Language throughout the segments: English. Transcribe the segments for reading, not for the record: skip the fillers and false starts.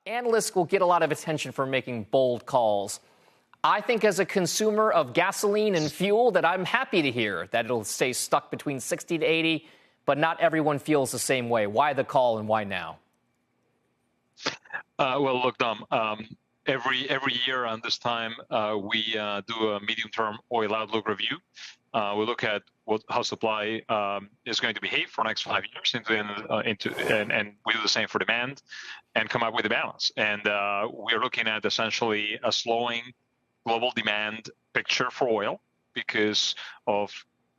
Analysts will get a lot of attention for making bold calls. I think as a consumer of gasoline and fuel that I'm happy to hear that it'll stay stuck between 60 to 80, but not everyone feels the same way. Why the call and why now? Well, look, Dom, every year around this time, we do a medium-term oil outlook review. We look at how supply is going to behave for the next 5 years, and we do the same for demand, and come up with a balance. And we're looking at essentially a slowing global demand picture for oil because of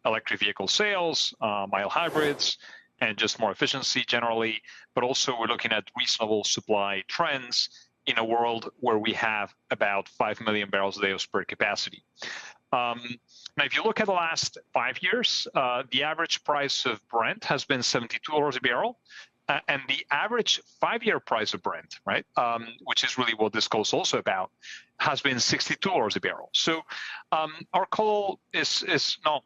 electric vehicle sales, mild hybrids, and just more efficiency generally. But also we're looking at reasonable supply trends in a world where we have about 5 million barrels a day of spare capacity. Now, if you look at the last 5 years, the average price of Brent has been $72 a barrel. And the average 5-year price of Brent, right, which is really what this call is also about, has been $62 a barrel. So our call is not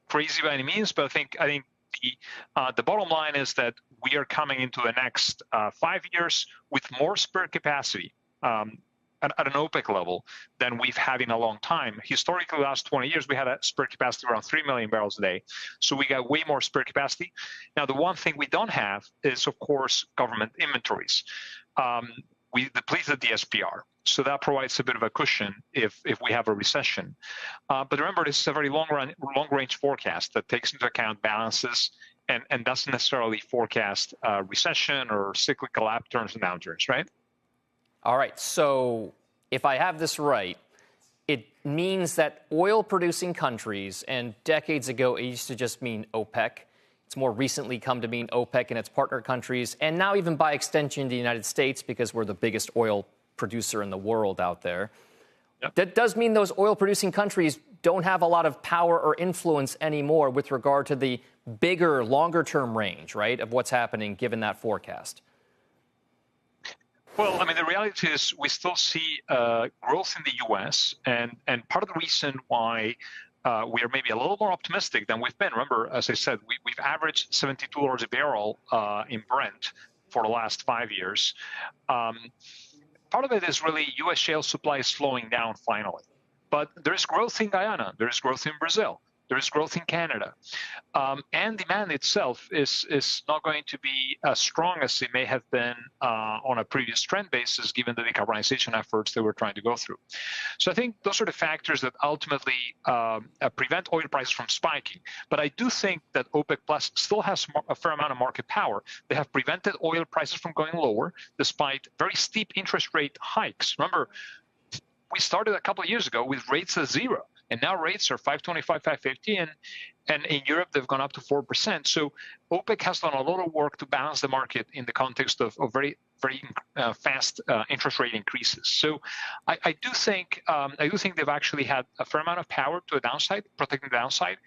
crazy by any means, but I think the bottom line is that we are coming into the next 5 years with more spare capacity at an OPEC level than we've had in a long time. Historically, the last 20 years, we had a spare capacity around 3 million barrels a day. So we got way more spare capacity. Now, the one thing we don't have is, of course, government inventories. We depleted the SPR. So that provides a bit of a cushion if we have a recession. But remember, this is a very long-range forecast that takes into account balances and doesn't necessarily forecast recession or cyclical upturns and downturns, right? All right. So if I have this right, it means that oil-producing countries, and decades ago it used to just mean OPEC. It's more recently come to mean OPEC and its partner countries, and now even by extension the United States, because we're the biggest oil producer in the world out there. Yep. That does mean those oil-producing countries don't have a lot of power or influence anymore with regard to the bigger, longer-term range, right, of what's happening given that forecast. Well, I mean, the reality is we still see growth in the U.S., and part of the reason why we are maybe a little more optimistic than we've been. Remember, as I said, we've averaged $72 a barrel in Brent for the last 5 years. Part of it is really U.S. shale supply is slowing down finally. But there is growth in Guyana. There is growth in Brazil. There is growth in Canada. And demand itself is not going to be as strong as it may have been on a previous trend basis, given the decarbonization efforts that we're trying to go through. So I think those are the factors that ultimately prevent oil prices from spiking. But I do think that OPEC Plus still has a fair amount of market power. They have prevented oil prices from going lower, despite very steep interest rate hikes. Remember, we started a couple of years ago with rates at 0. And now rates are 5.25, 5.50, and in Europe they've gone up to 4%. So OPEC has done a lot of work to balance the market in the context of very fast interest rate increases. So I do think they've actually had a fair amount of power to the downside, protecting the downside.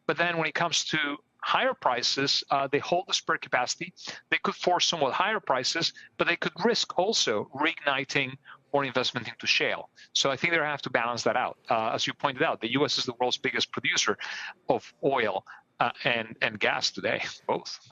But then when it comes to higher prices, they hold the spare capacity. They could force somewhat higher prices, but they could risk also reigniting more investment into shale. So I think they have to balance that out. As you pointed out, the U.S. is the world's biggest producer of oil and gas today, both.